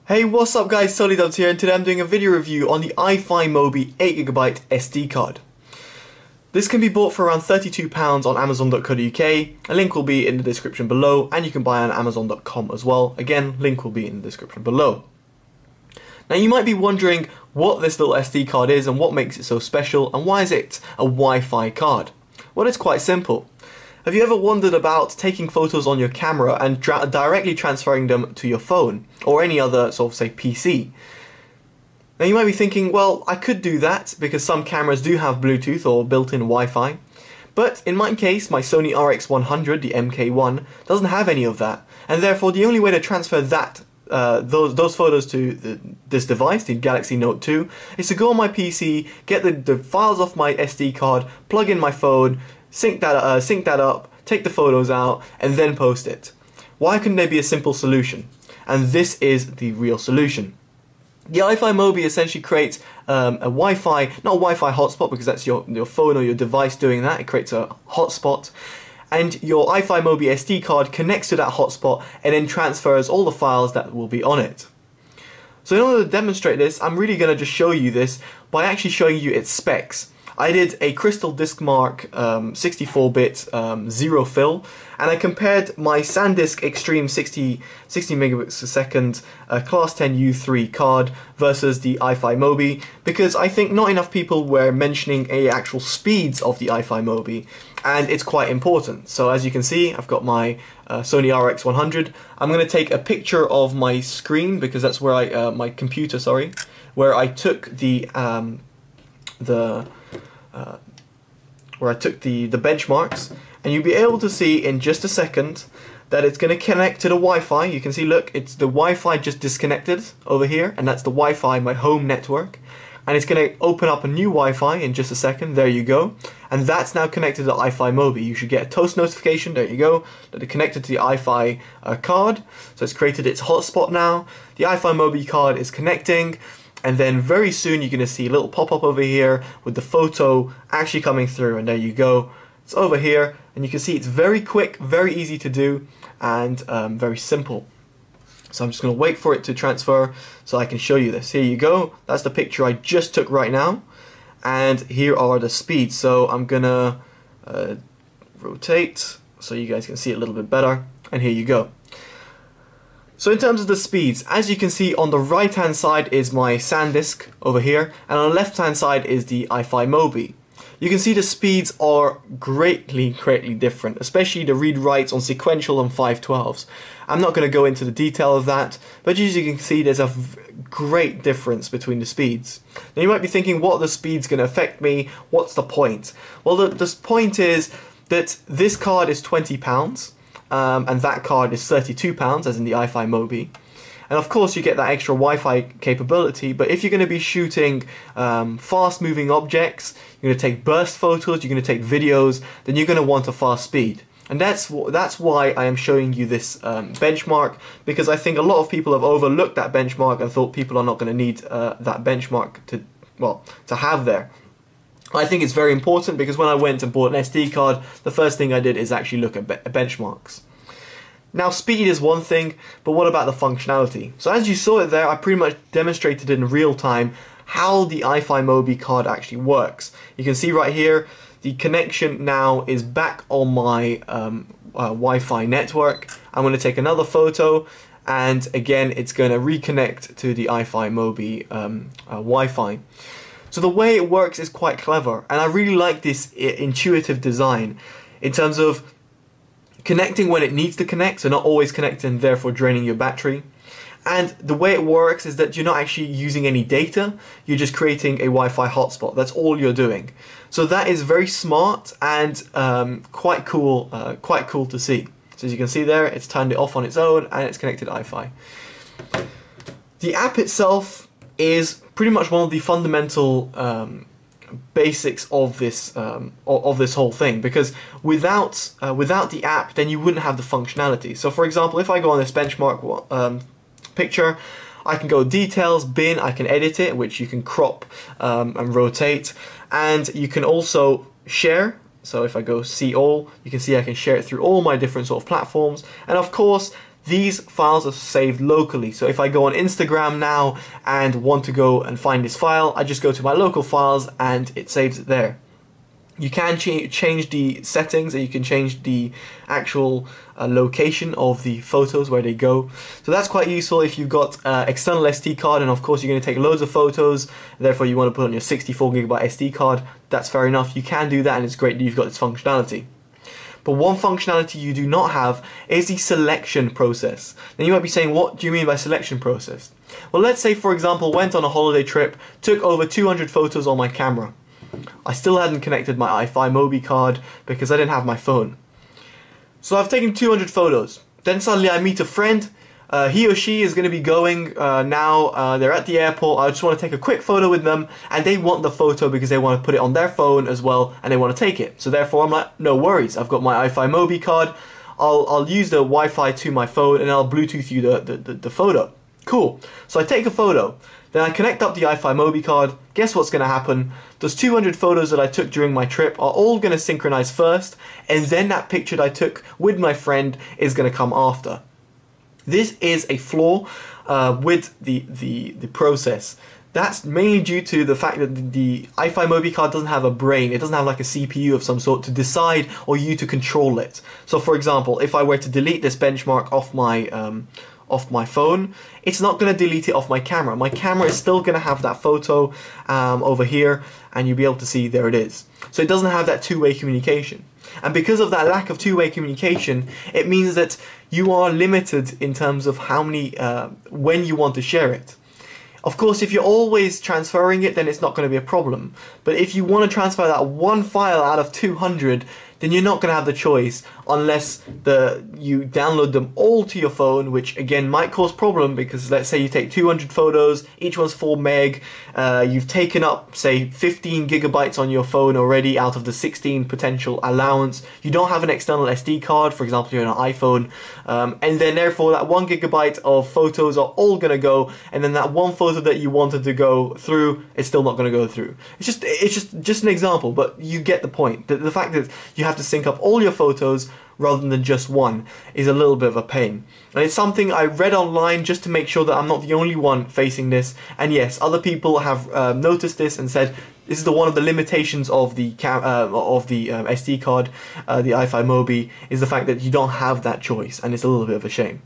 Hey, what's up guys, Totallydubbed here, and today I'm doing a video review on the Eyefi Mobi 8GB SD card. This can be bought for around £32 on amazon.co.uk, a link will be in the description below, and you can buy on amazon.com as well. Again, link will be in the description below. Now you might be wondering what this little SD card is and what makes it so special, and why is it a Wi-Fi card? Well, it's quite simple. Have you ever wondered about taking photos on your camera and directly transferring them to your phone or any other sort of, say, PC? Now you might be thinking, well, I could do that because some cameras do have Bluetooth or built-in Wi-Fi, but in my case, my Sony RX100, the MK1, doesn't have any of that, and therefore the only way to transfer that those photos to this device, the Galaxy Note 2, is to go on my PC, get the files off my SD card, plug in my phone, sync that up, take the photos out, and then post it. Why couldn't there be a simple solution? And this is the real solution. The Eyefi Mobi essentially creates a Wi-Fi, not a Wi-Fi hotspot because that's your phone or your device doing that. It creates a hotspot, and your Eyefi Mobi SD card connects to that hotspot and then transfers all the files that will be on it. So in order to demonstrate this, I'm really going to just show you this by actually showing you its specs. I did a Crystal Diskmark 64-bit zero fill, and I compared my SanDisk Extreme 60 megabits per second Class 10 U3 card versus the Eyefi Mobi, because I think not enough people were mentioning actual speeds of the Eyefi Mobi, and it's quite important. So as you can see, I've got my Sony RX100. I'm going to take a picture of my screen because that's where my computer, sorry, where I took the benchmarks, and you'll be able to see in just a second that it's going to connect to the Wi-Fi. You can see, look, it's the Wi-Fi just disconnected over here, and that's the Wi-Fi, my home network, and it's going to open up a new Wi-Fi in just a second. There you go, and that's now connected to the Eyefi Mobi. You should get a toast notification, there you go, that it's connected to the Eyefi card, so it's created its hotspot now. The Eyefi Mobi card is connecting, and then very soon you're going to see a little pop-up over here with the photo actually coming through, and there you go. It's over here, and you can see it's very quick, very easy to do, and very simple. So I'm just going to wait for it to transfer so I can show you this. Here you go. That's the picture I just took right now, and here are the speeds. So I'm going to rotate so you guys can see it a little bit better, and here you go. So in terms of the speeds, as you can see, on the right hand side is my SanDisk over here, and on the left hand side is the Eyefi Mobi. You can see the speeds are greatly different, especially the read-writes on sequential and 512s. I'm not going to go into the detail of that, but as you can see, there's a great difference between the speeds. Now you might be thinking, what are the speeds going to affect me? What's the point? Well, the point is that this card is £20. And that card is £32, as in the Eyefi Mobi. And of course you get that extra Wi-Fi capability, but if you're going to be shooting fast moving objects, you're going to take burst photos, you're going to take videos, then you're going to want a fast speed. And that's why I am showing you this benchmark, because I think a lot of people have overlooked that benchmark and thought people are not going to need that benchmark to have there. I think it's very important because when I went and bought an SD card, the first thing I did is actually look at benchmarks. Now, speed is one thing, but what about the functionality? So as you saw it there, I pretty much demonstrated in real time how the Eyefi Mobi card actually works. You can see right here, the connection now is back on my Wi-Fi network. I'm going to take another photo, and again, it's going to reconnect to the Eyefi Mobi Wi-Fi. So the way it works is quite clever, and I really like this intuitive design in terms of connecting when it needs to connect, so not always connecting and therefore draining your battery. And the way it works is that you're not actually using any data, you're just creating a Wi-Fi hotspot. That's all you're doing. So that is very smart and quite cool to see. So as you can see there, it's turned it off on its own and it's connected to Eyefi. The app itself is pretty much one of the fundamental basics of this whole thing, because without the app, then you wouldn't have the functionality. So for example, if I go on this benchmark picture, I can go details, bin, I can edit it, which you can crop and rotate, and you can also share. So if I go see all, you can see I can share it through all my different sort of platforms, and of course these files are saved locally. So if I go on Instagram now and want to go and find this file, I just go to my local files and it saves it there. You can change the settings, and you can change the actual location of the photos, where they go. So that's quite useful if you've got external SD card, and of course you're going to take loads of photos, therefore you want to put on your 64GB SD card. That's fair enough, you can do that, and it's great that you've got this functionality. But one functionality you do not have is the selection process. Now you might be saying, what do you mean by selection process? Well, let's say for example, went on a holiday trip, took over 200 photos on my camera. I still hadn't connected my Eyefi Mobi card because I didn't have my phone. So I've taken 200 photos. Then suddenly I meet a friend. He or she is going to be going now. They're at the airport. I just want to take a quick photo with them, and they want the photo because they want to put it on their phone as well, and they want to take it. So therefore I'm like, no worries. I've got my Eyefi Mobi card. I'll use the Wi-Fi to my phone, and I'll Bluetooth you the photo. Cool. So I take a photo. Then I connect up the Eyefi Mobi card. Guess what's going to happen? Those 200 photos that I took during my trip are all going to synchronize first, and then that picture that I took with my friend is going to come after. This is a flaw with the process. That's mainly due to the fact that the Eyefi Mobi card doesn't have a brain. It doesn't have like a CPU of some sort to decide or you to control it. So for example, if I were to delete this benchmark off my phone, it's not going to delete it off my camera. My camera is still going to have that photo over here, and you'll be able to see there it is. So it doesn't have that two-way communication. And because of that lack of two-way communication, it means that you are limited in terms of how many, when you want to share it. Of course, if you're always transferring it, then it's not going to be a problem. But if you want to transfer that one file out of 200, then you're not going to have the choice unless you download them all to your phone, which again might cause problem because let's say you take 200 photos, each one's 4 meg, you've taken up say 15 gigabytes on your phone already out of the 16 potential allowance. You don't have an external SD card, for example you're on an iPhone, and then therefore that 1 gigabyte of photos are all going to go, and then that one photo that you wanted to go through is still not going to go through. It's just an example, but you get the point. The fact that you have to sync up all your photos rather than just one is a little bit of a pain, and it's something I read online just to make sure that I'm not the only one facing this. And yes, other people have noticed this and said this is one of the limitations of the SD card, the Eyefi Mobi, is the fact that you don't have that choice, and it's a little bit of a shame.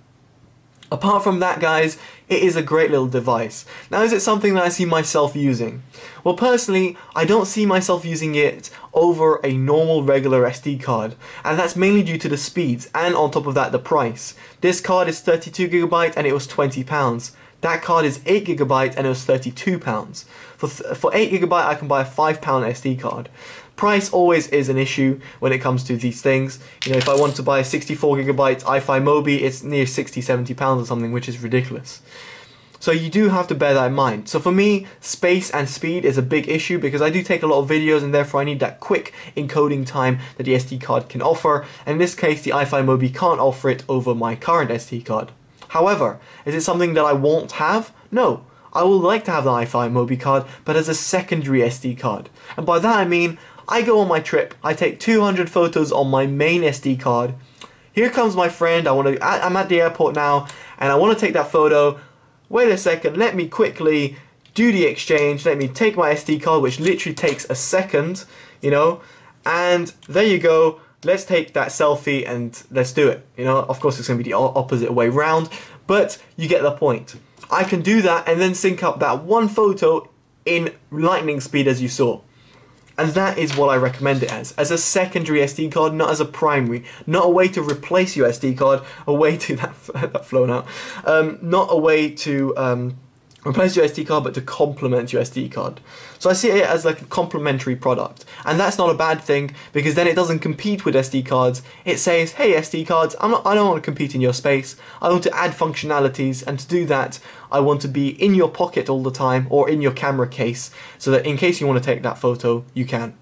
Apart from that, guys, it is a great little device. Now, is it something that I see myself using? Well, personally, I don't see myself using it over a normal regular SD card, and that's mainly due to the speeds, and on top of that, the price. This card is 32GB and it was £20. That card is 8GB and it was £32. For 8GB, I can buy a £5 SD card. Price always is an issue when it comes to these things. You know, if I want to buy a 64GB Eyefi Mobi, it's near £60–70 or something, which is ridiculous. So you do have to bear that in mind. So for me, space and speed is a big issue because I do take a lot of videos, and therefore I need that quick encoding time that the SD card can offer. And in this case, the Eyefi Mobi can't offer it over my current SD card. However, is it something that I won't have? No. I would like to have the Eyefi Mobi card, but as a secondary SD card. And by that I mean, I go on my trip, I take 200 photos on my main SD card. Here comes my friend, I'm at the airport now, and I want to take that photo. Wait a second, let me quickly do the exchange, let me take my SD card, which literally takes a second, you know, and there you go. Let's take that selfie and let's do it. You know, of course it's going to be the opposite way round, but you get the point. I can do that and then sync up that one photo in lightning speed, as you saw. And that is what I recommend it as a secondary SD card, not as a primary, not a way to replace your SD card, a way to, that flown out, not a way to replace your SD card, but to complement your SD card. So I see it as like a complementary product, and that's not a bad thing because then it doesn't compete with SD cards. It says, hey SD cards, I don't want to compete in your space. I want to add functionalities, and to do that, I want to be in your pocket all the time or in your camera case, so that in case you want to take that photo, you can.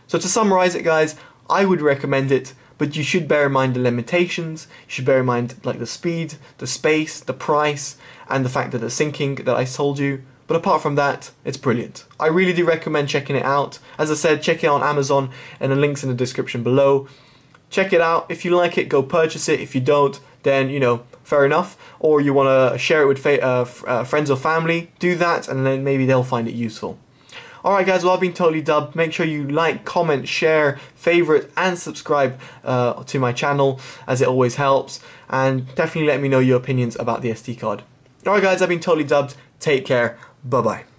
So to summarize it, guys, I would recommend it. But you should bear in mind the limitations, you should bear in mind like the speed, the space, the price, and the fact that the syncing that I told you. But apart from that, it's brilliant. I really do recommend checking it out. As I said, check it out on Amazon, and the link's in the description below. Check it out. If you like it, go purchase it. If you don't, then, you know, fair enough. Or you want to share it with friends or family, do that, and then maybe they'll find it useful. Alright guys, well, I've been Totally Dubbed. Make sure you like, comment, share, favorite, and subscribe to my channel, as it always helps. And definitely let me know your opinions about the SD card. Alright guys, I've been Totally Dubbed. Take care. Bye bye.